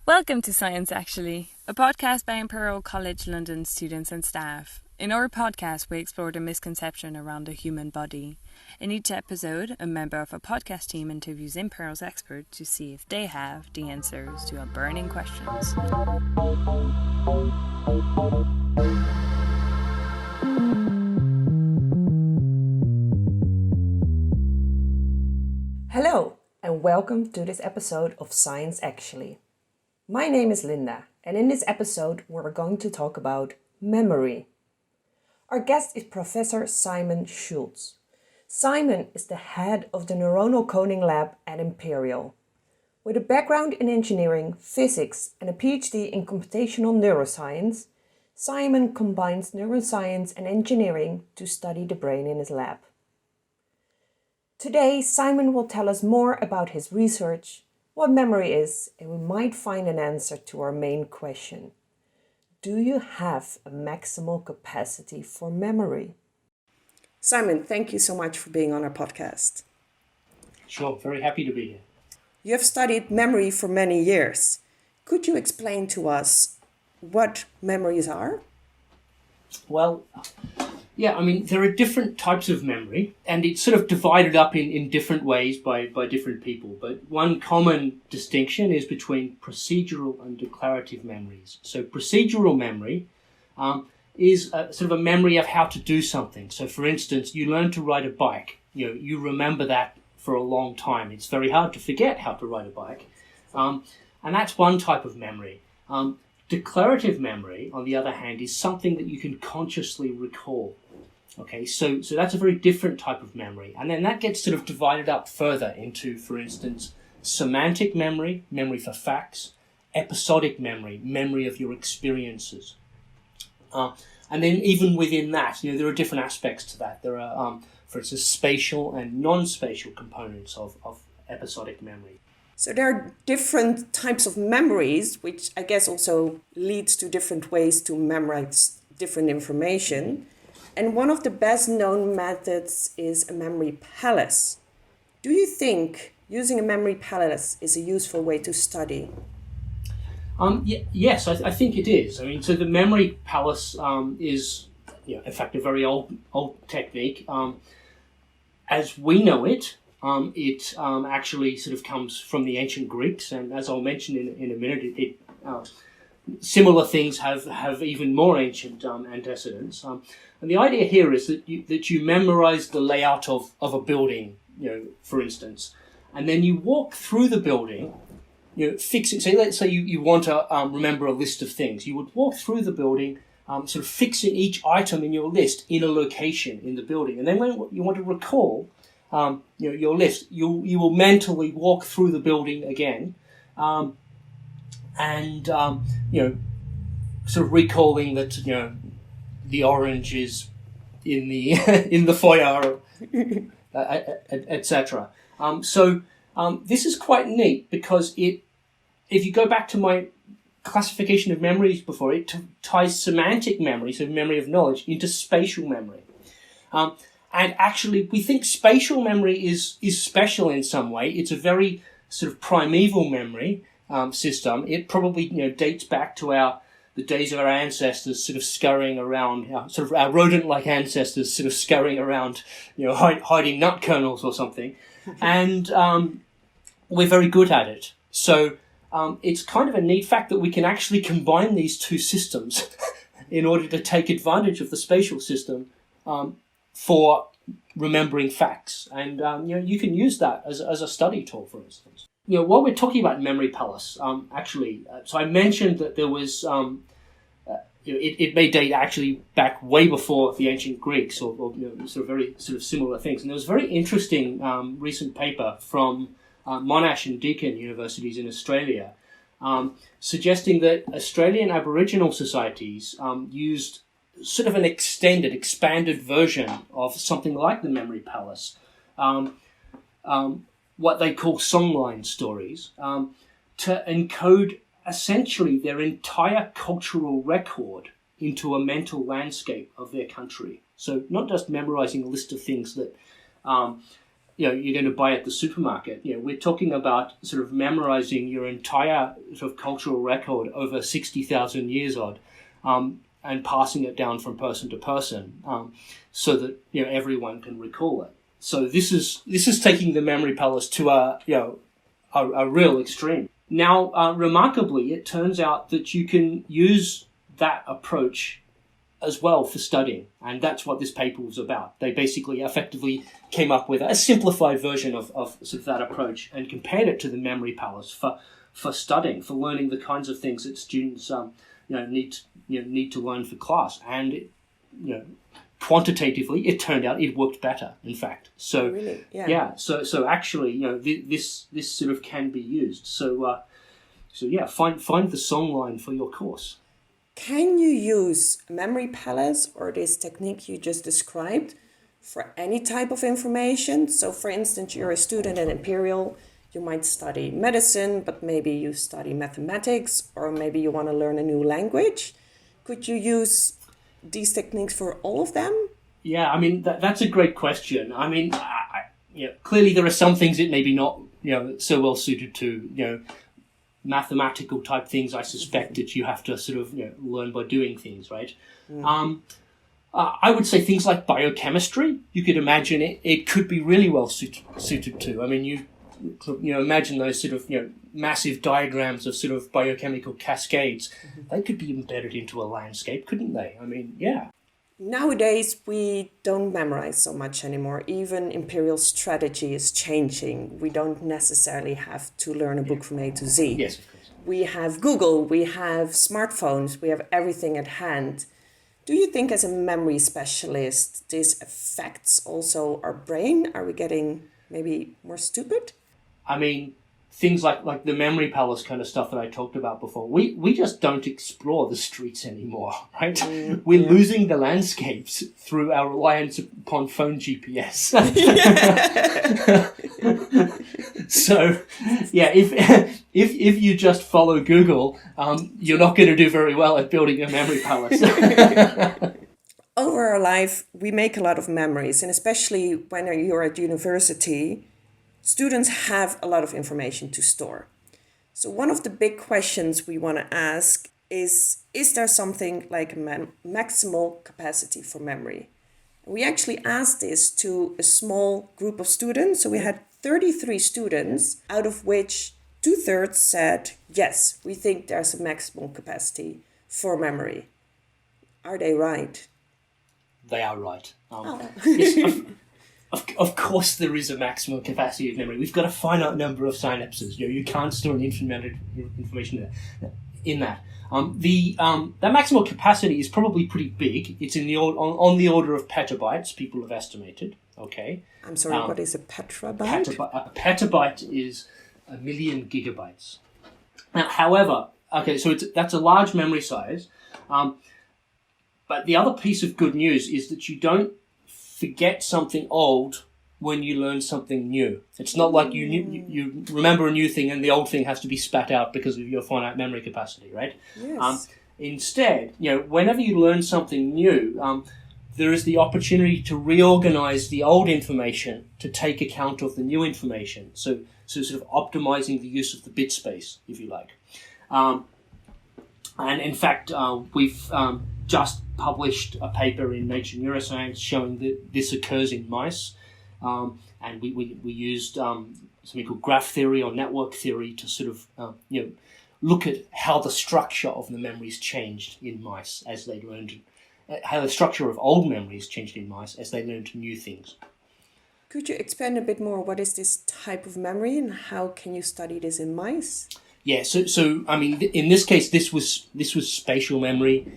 Welcome to Science Actually, a podcast by Imperial College London students and staff. In our podcast, we explore the misconception around the human body. In each episode, a member of a podcast team interviews Imperial's experts to see if they have the answers to our burning questions. Hello, and welcome to this episode of Science Actually. My name is Linda, and in this episode we're going to talk about memory. Our guest is Professor Simon Schultz. Simon is the head of the neuronal coding lab at Imperial. With a background in engineering, physics, and a PhD in computational neuroscience, Simon combines neuroscience and engineering to study the brain in his lab. Today, Simon will tell us more about his research, what memory is, and we might find an answer to our main question. Do you have a maximal capacity for memory? Simon, thank you so much for being on our podcast. Sure, very happy to be here. You have studied memory for many years. Could you explain to us what memories are? Well, there are different types of memory, and it's sort of divided up in different ways by different people. But one common distinction is between procedural and declarative memories. So procedural memory is sort of a memory of how to do something. So for instance, you learn to ride a bike. You remember that for a long time. It's very hard to forget how to ride a bike. And that's one type of memory. Declarative memory, on the other hand, is something that you can consciously recall. Okay, so that's a very different type of memory. And then that gets sort of divided up further into, for instance, semantic memory, memory for facts, episodic memory, memory of your experiences. And then even within that, there are different aspects to that. There are, for instance, spatial and non-spatial components of episodic memory. So there are different types of memories, which I guess also leads to different ways to memorize different information. And one of the best known methods is a memory palace. Do you think using a memory palace is a useful way to study? Yes, I think it is. So the memory palace is, in fact, a very old technique. As we know it, it actually sort of comes from the ancient Greeks, and as I'll mention in a minute, similar things have even more ancient antecedents. And the idea here is that you memorize the layout of a building, for instance, and then you walk through the building, fixing. So let's say you want to remember a list of things. You would walk through the building, sort of fixing each item in your list in a location in the building, and then when you want to recall your list, you will mentally walk through the building again, and sort of recalling that the orange is in the in the foyer, etc. This is quite neat because if you go back to my classification of memories before, it ties semantic memory, so memory of knowledge, into spatial memory. And actually, we think spatial memory is special in some way. It's a very sort of primeval memory system. It probably dates back to the days of our ancestors sort of scurrying around, sort of our rodent-like ancestors sort of scurrying around, hiding nut kernels or something. And we're very good at it. So it's kind of a neat fact that we can actually combine these two systems in order to take advantage of the spatial system for remembering facts. And, you can use that as a study tool, for instance. While we're talking about memory palace, so I mentioned that there was, it may date actually back way before the ancient Greeks or sort of very sort of similar things. And there was a very interesting recent paper from Monash and Deakin universities in Australia suggesting that Australian Aboriginal societies used sort of an expanded version of something like the memory palace, what they call songline stories, to encode essentially their entire cultural record into a mental landscape of their country. So not just memorizing a list of things that you're going to buy at the supermarket. We're talking about sort of memorizing your entire sort of cultural record over 60,000 years odd, and passing it down from person to person, so that everyone can recall it. So this is taking the memory palace to a real extreme. Now, remarkably, it turns out that you can use that approach as well for studying, and that's what this paper was about. They basically effectively came up with a simplified version of sort of that approach and compared it to the memory palace for studying, for learning the kinds of things that students need to learn for class. And quantitatively, it turned out it worked better. In fact, so really? Yeah. So actually, this sort of can be used. So find the songline for your course. Can you use memory palace or this technique you just described for any type of information? So, for instance, you're a student at Imperial, you might study medicine, but maybe you study mathematics, or maybe you want to learn a new language. Could you use these techniques for all of them? Yeah, I mean, that's a great question. I mean, clearly there are some things that maybe not, so well suited to, mathematical type things. I suspect that you have to sort of learn by doing things, right? Mm. I would say things like biochemistry. You could imagine it could be really well suited to. I mean, you imagine those sort of massive diagrams of sort of biochemical cascades. Mm-hmm. They could be embedded into a landscape, couldn't they? I mean, yeah. Nowadays, we don't memorize so much anymore. Even Imperial strategy is changing. We don't necessarily have to learn a book from A to Z. Yes, of course. We have Google, we have smartphones, we have everything at hand. Do you think as a memory specialist, this affects also our brain? Are we getting maybe more stupid? I mean, things like the memory palace kind of stuff that I talked about before, we just don't explore the streets anymore, right? We're losing the landscapes through our reliance upon phone GPS. So, yeah, if you just follow Google, you're not going to do very well at building a memory palace. Over our life, we make a lot of memories, and especially when you're at university, students have a lot of information to store. So one of the big questions we want to ask is there something like a maximal capacity for memory? We actually asked this to a small group of students. So we had 33 students, out of which 2/3 said, yes, we think there's a maximal capacity for memory. Are they right? They are right. Yes, Of course, there is a maximum capacity of memory. We've got a finite number of synapses. You can't store an infinite amount of information in that. That maximal capacity is probably pretty big. It's on the order of petabytes. People have estimated. Okay. I'm sorry. What is a petabyte? A petabyte is 1 million gigabytes. Now, however, okay, so that's a large memory size. But the other piece of good news is that you don't forget something old when you learn something new. It's not like you remember a new thing and the old thing has to be spat out because of your finite memory capacity, right? Yes. Instead, whenever you learn something new, there is the opportunity to reorganize the old information to take account of the new information. So sort of optimizing the use of the bit space, if you like. And in fact, we've just published a paper in Nature Neuroscience showing that this occurs in mice. And we used something called graph theory or network theory to sort of look at how the structure of the memories changed in mice as they learned, how the structure of old memories changed in mice as they learned new things. Could you expand a bit more? What is this type of memory and how can you study this in mice? Yeah, so I mean, in this case, this was spatial memory.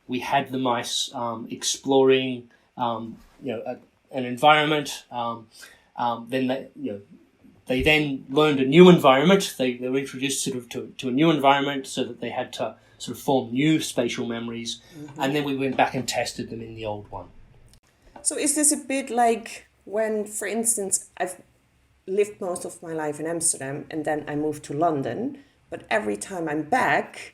We had the mice exploring, an environment. Then they then learned a new environment. They were introduced sort of to a new environment, so that they had to sort of form new spatial memories. Mm-hmm. And then we went back and tested them in the old one. So is this a bit like when, for instance, I've lived most of my life in Amsterdam and then I moved to London, but every time I'm back,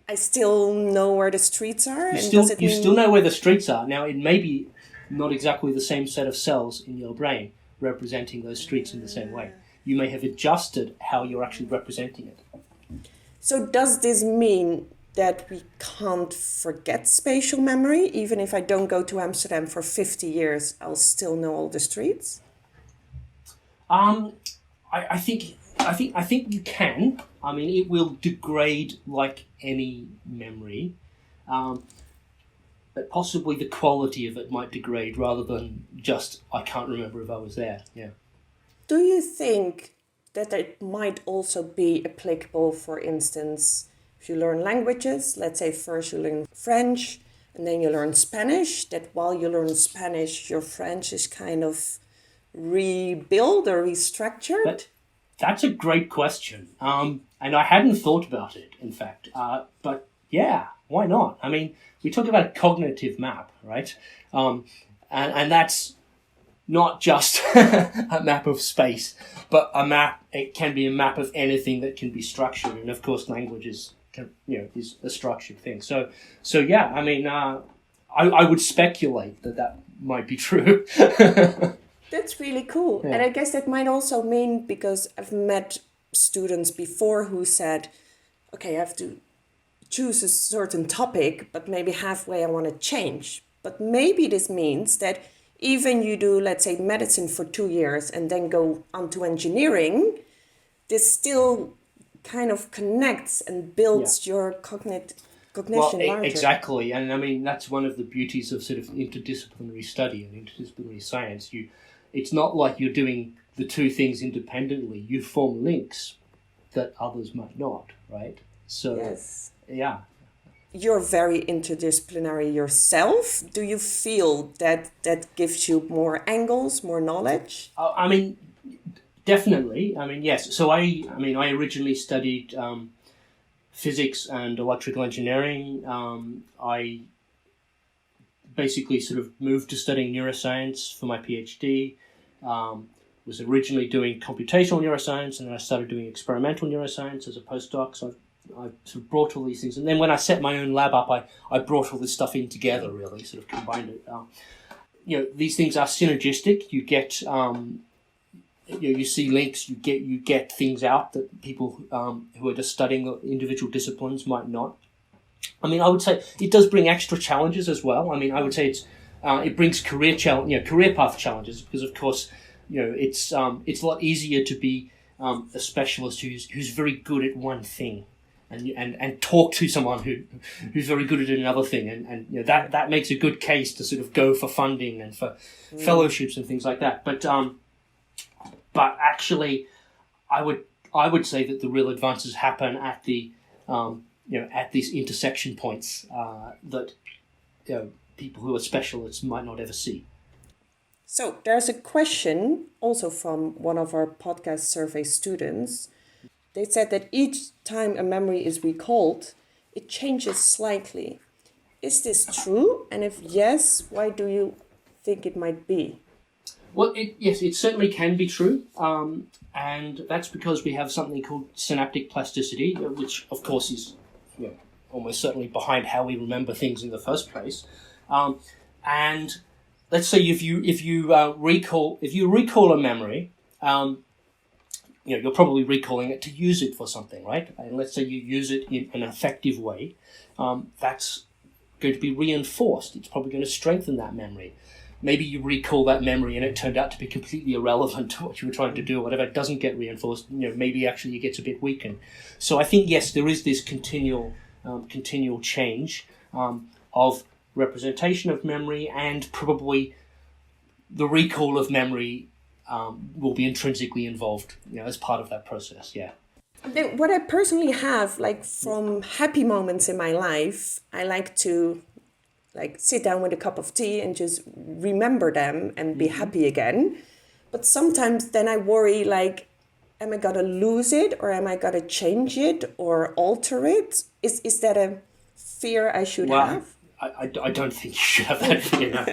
I still know where the streets are? You still know where the streets are. Now, it may be not exactly the same set of cells in your brain representing those streets in the same way. You may have adjusted how you're actually representing it. So does this mean that we can't forget spatial memory? Even if I don't go to Amsterdam for 50 years, I'll still know all the streets? I think you can. I mean, it will degrade like any memory, but possibly the quality of it might degrade rather than just I can't remember if I was there. Yeah. Do you think that it might also be applicable, for instance, if you learn languages, let's say first you learn French and then you learn Spanish, that while you learn Spanish, your French is kind of rebuilt or restructured? That's a great question. And I hadn't thought about it, in fact. But yeah, why not? I mean, we talk about a cognitive map, right? And that's not just a map of space, but a map. It can be a map of anything that can be structured, and of course, language is a structured thing. So yeah. I mean, I would speculate that might be true. That's really cool. Yeah. And I guess that might also mean, because I've met students before who said, okay, I have to choose a certain topic, but maybe halfway I want to change. But maybe this means that even you do, let's say, medicine for 2 years and then go on to engineering, this still kind of connects and builds your cognition larger. Exactly. And I mean, that's one of the beauties of sort of interdisciplinary study and interdisciplinary science. It's not like you're doing the two things independently. You form links that others might not, right? So, yes. Yeah. You're very interdisciplinary yourself. Do you feel that gives you more angles, more knowledge? I mean, definitely. I mean, yes. So I originally studied physics and electrical engineering. I basically sort of moved to studying neuroscience for my PhD. Was originally doing computational neuroscience, and then I started doing experimental neuroscience as a postdoc. So I sort of brought all these things, and then when I set my own lab up, I brought all this stuff in together. Really, sort of combined it. These things are synergistic. You get, you see links. You get things out that people who are just studying individual disciplines might not. I mean, I would say it does bring extra challenges as well. I mean, I would say it brings career path challenges, because of course, it's a lot easier to be a specialist who's very good at one thing, and talk to someone who's very good at another thing, and that makes a good case to sort of go for funding and for fellowships and things like that. But actually, I would say that the real advances happen at the at these intersection points that people who are specialists might not ever see. So there's a question also from one of our podcast survey students. They said that each time a memory is recalled, it changes slightly. Is this true? And if yes, why do you think it might be? Well, yes, it certainly can be true. And that's because we have something called synaptic plasticity, which of course is almost certainly behind how we remember things in the first place. And let's say if you recall a memory, you're probably recalling it to use it for something, right? And let's say you use it in an effective way, that's going to be reinforced. It's probably going to strengthen that memory. Maybe you recall that memory and it turned out to be completely irrelevant to what you were trying to do, or whatever. It doesn't get reinforced. Maybe actually it gets a bit weakened. So I think, yes, there is this continual change of representation of memory, and probably the recall of memory will be intrinsically involved, as part of that process. Yeah. What I personally have, like from happy moments in my life, I like to sit down with a cup of tea and just remember them and be happy again. But sometimes then I worry, am I gonna lose it, or am I gonna change it or alter it? Is that a fear I should have? I don't think you should have that fear. No.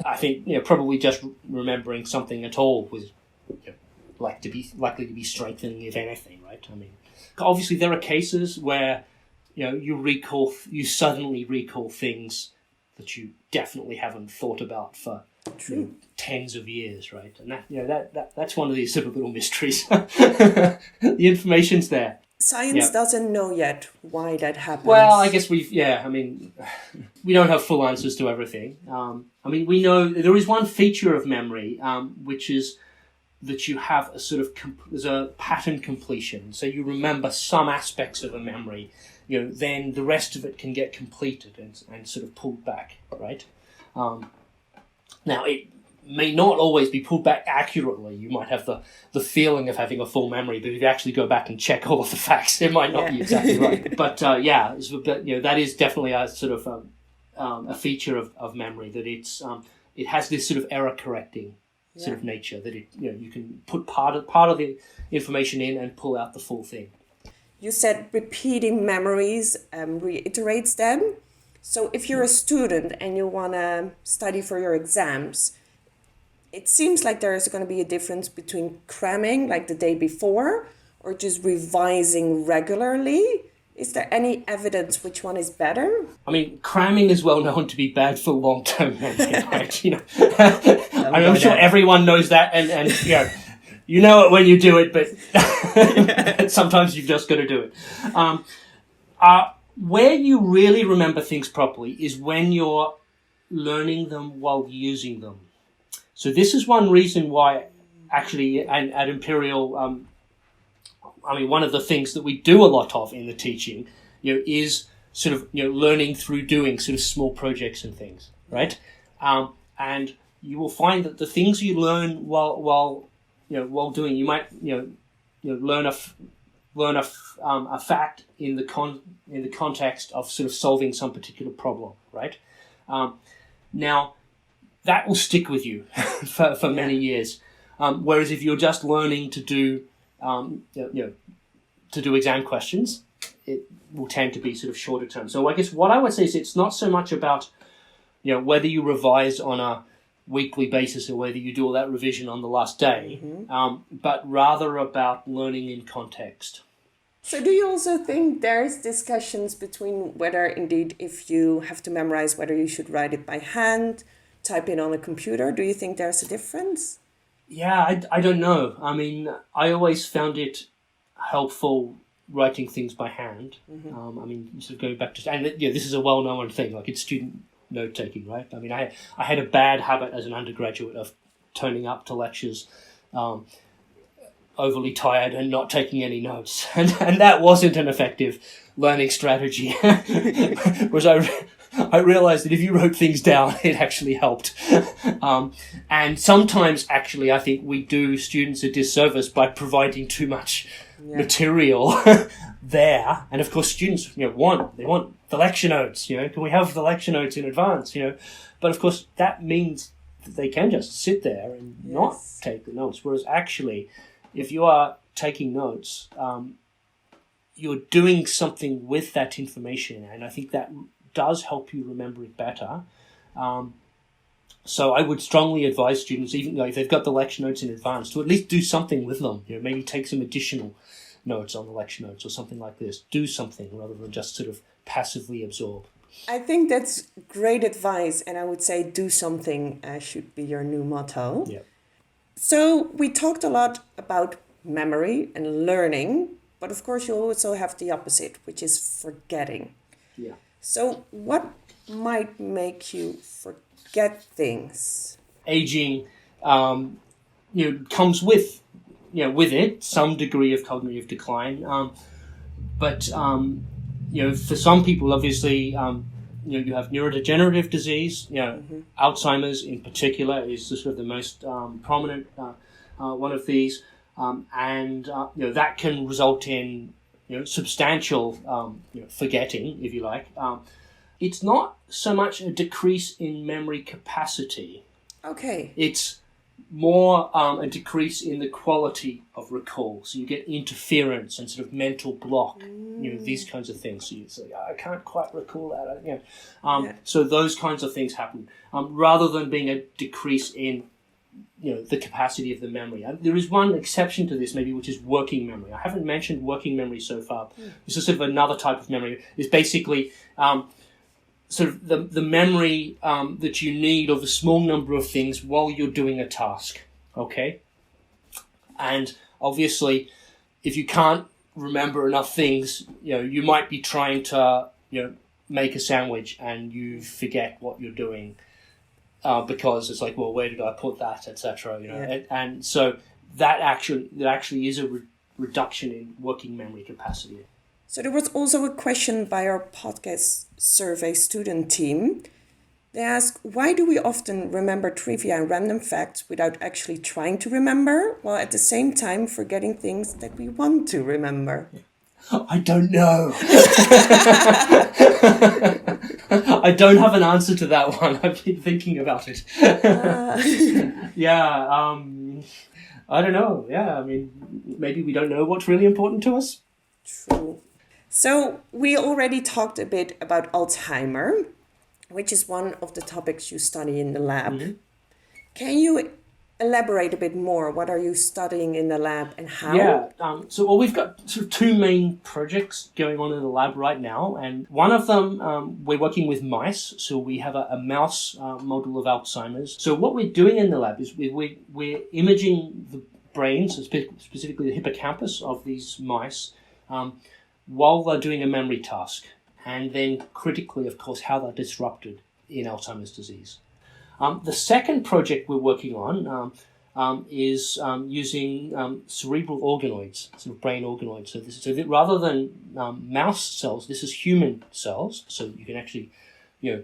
I think probably just remembering something at all was likely to be strengthening, if anything, right? I mean, obviously there are cases where you suddenly recall things that you definitely haven't thought about for tens of years, right? And that's one of these sort of little mysteries. The information's there. Science doesn't know yet why that happens. Well, I guess we don't have full answers to everything. We know there is one feature of memory, which is that you have a sort of there's a pattern completion. So you remember some aspects of a memory, then the rest of it can get completed and sort of pulled back, right? Now, it may not always be pulled back accurately. You might have the feeling of having a full memory, but if you actually go back and check all of the facts, it might not be exactly right. But that is definitely a sort of a feature of memory, that it has this sort of error correcting sort of nature, that you can put part of the information in and pull out the full thing. You said repeating memories reiterates them. So if you're a student and you want to study for your exams, it seems like there is going to be a difference between cramming, like the day before, or just revising regularly. Is there any evidence which one is better? Cramming is well known to be bad for long-term memory, right? I'm sure everyone knows that, and you know it when you do it, but sometimes you've just got to do it. Where you really remember things properly is when you're learning them while using them. So this is one reason why, actually, at Imperial, one of the things that we do a lot of in the teaching, is sort of, learning through doing sort of small projects and things, right? And you will find that the things you learn while doing, you might, learn a fact in the context of sort of solving some particular problem, right? Now, that will stick with you for many years. Whereas if you're just learning to do exam questions, it will tend to be sort of shorter term. So I guess what I would say is it's not so much about whether you revise on a weekly basis or whether you do all that revision on the last day, but rather about learning in context. So do you also think there's discussions between whether indeed if you have to memorize, whether you should write it by hand, type it on a computer? Do you think there's a difference? Yeah, I don't know. I always found it helpful writing things by hand. Sort of going back to, and this is a well-known thing, like it's student note-taking, right? I had a bad habit as an undergraduate of turning up to lectures overly tired and not taking any notes, and that wasn't an effective learning strategy. Whereas I realized that if you wrote things down, it actually helped. And sometimes, actually, I think we do students a disservice by providing too much material there. And of course, students, they want the lecture notes. Can we have the lecture notes in advance? But of course, that means that they can just sit there and not take the notes. Whereas actually, if you are taking notes, you're doing something with that information, and I think that does help you remember it better. So I would strongly advise students, even if they've got the lecture notes in advance, to at least do something with them. Maybe take some additional notes on the lecture notes or something like this. Do something rather than just sort of passively absorb. I think that's great advice, and I would say do something should be your new motto. Yeah. So we talked a lot about memory and learning, but of course you also have the opposite, which is forgetting. Yeah. So what might make you forget things? Aging, comes with it some degree of cognitive decline. But for some people, obviously, you have neurodegenerative disease. Alzheimer's in particular is the sort of the most prominent one of these, and that can result in substantial forgetting, if you like. It's not so much a decrease in memory capacity. Okay. It's more a decrease in the quality of recall. So you get interference and sort of mental block, these kinds of things. So you say, I can't quite recall that. So those kinds of things happen, rather than being a decrease in the capacity of the memory. There is one exception to this, maybe, which is working memory. I haven't mentioned working memory so far. This is sort of another type of memory. It's basically sort of the memory that you need of a small number of things while you're doing a task. Okay? And obviously, if you can't remember enough things, you might be trying to, make a sandwich and you forget what you're doing because it's like, well, where did I put that, etc. And so that actually is a reduction in working memory capacity. So there was also a question by our podcast survey student team. They ask, why do we often remember trivia and random facts without actually trying to remember, while at the same time forgetting things that we want to remember? I don't know. I don't have an answer to that one. I've been thinking about it. I don't know. Yeah, I mean, maybe we don't know what's really important to us. True. So we already talked a bit about Alzheimer, which is one of the topics you study in the lab. Mm-hmm. Can you elaborate a bit more? What are you studying in the lab and how? Yeah, we've got sort of two main projects going on in the lab right now, and one of them we're working with mice. So we have a mouse model of Alzheimer's. So what we're doing in the lab is we're imaging the brains, specifically the hippocampus of these mice, while they're doing a memory task, and then critically, of course, how they're disrupted in Alzheimer's disease. The second project we're working on is using cerebral organoids, sort of brain organoids. So rather than mouse cells, this is human cells. So you can actually,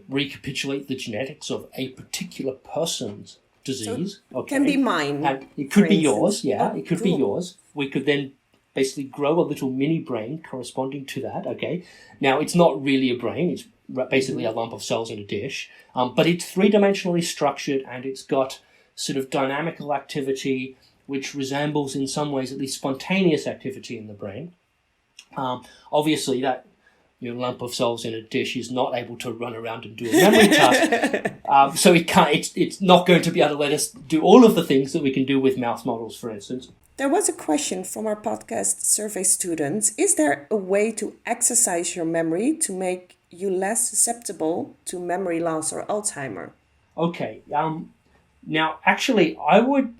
recapitulate the genetics of a particular person's disease. So it can be mine. And it could be yours. Yeah, it could be yours. We could then basically grow a little mini brain corresponding to that. Okay. Now it's not really a brain. It's basically a lump of cells in a dish, but it's three-dimensionally structured and it's got sort of dynamical activity which resembles in some ways at least spontaneous activity in the brain. Obviously that lump of cells in a dish is not able to run around and do a memory task, so it's not going to be able to let us do all of the things that we can do with mouse models, for instance. There was a question from our podcast survey students. Is there a way to exercise your memory to make you less susceptible to memory loss or Alzheimer? Okay. Now, actually, I would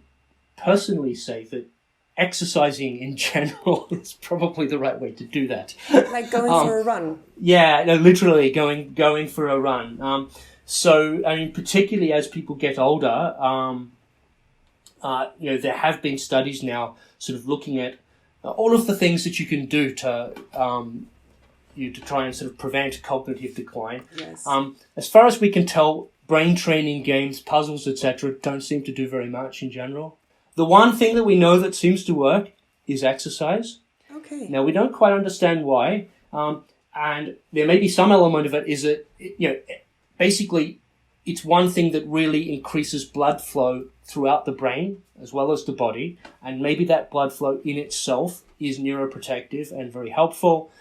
personally say that exercising in general is probably the right way to do that. Like going for a run? Yeah, no, literally going for a run. So, I mean, particularly as people get older, there have been studies now sort of looking at all of the things that you can do to try and sort of prevent cognitive decline. Yes. As far as we can tell, brain training games, puzzles, etc. don't seem to do very much in general. The one thing that we know that seems to work is exercise. Okay. Now, we don't quite understand why, and there may be some element of it is that, basically it's one thing that really increases blood flow throughout the brain as well as the body, and maybe that blood flow in itself is neuroprotective and very helpful.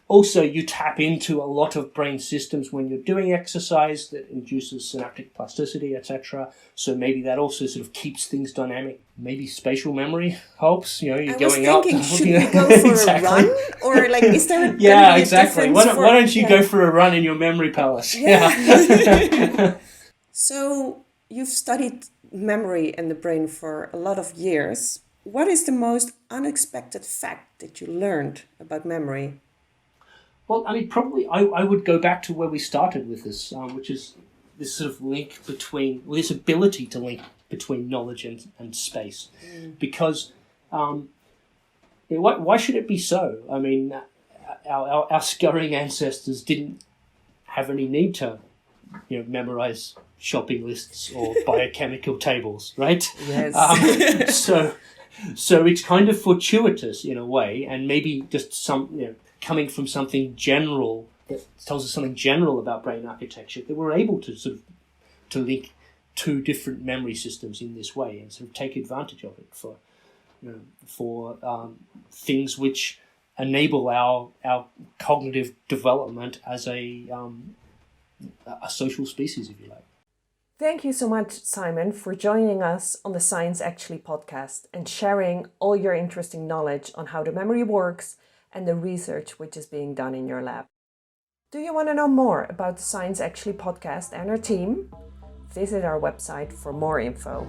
Also, you tap into a lot of brain systems when you're doing exercise that induces synaptic plasticity, etc. So maybe that also sort of keeps things dynamic. Maybe spatial memory helps. You're going out. Should we go for exactly. a run, or like is there? Yeah, exactly. Why don't you go for a run in your memory palace? Yeah. So you've studied memory and the brain for a lot of years. What is the most unexpected fact that you learned about memory? Well, I mean, probably I would go back to where we started with this, which is this sort of link between, this ability to link between knowledge and space. Because why should it be so? I mean, our scurrying ancestors didn't have any need to, memorize shopping lists or biochemical tables, right? Yes. So it's kind of fortuitous in a way, and maybe just coming from something general that tells us something general about brain architecture, that we're able to sort of to link two different memory systems in this way and sort of take advantage of it for things which enable our cognitive development as a social species, if you like. Thank you so much, Simon, for joining us on the Science Actually podcast and sharing all your interesting knowledge on how the memory works and the research which is being done in your lab. Do you want to know more about the Science Actually podcast and our team? Visit our website for more info.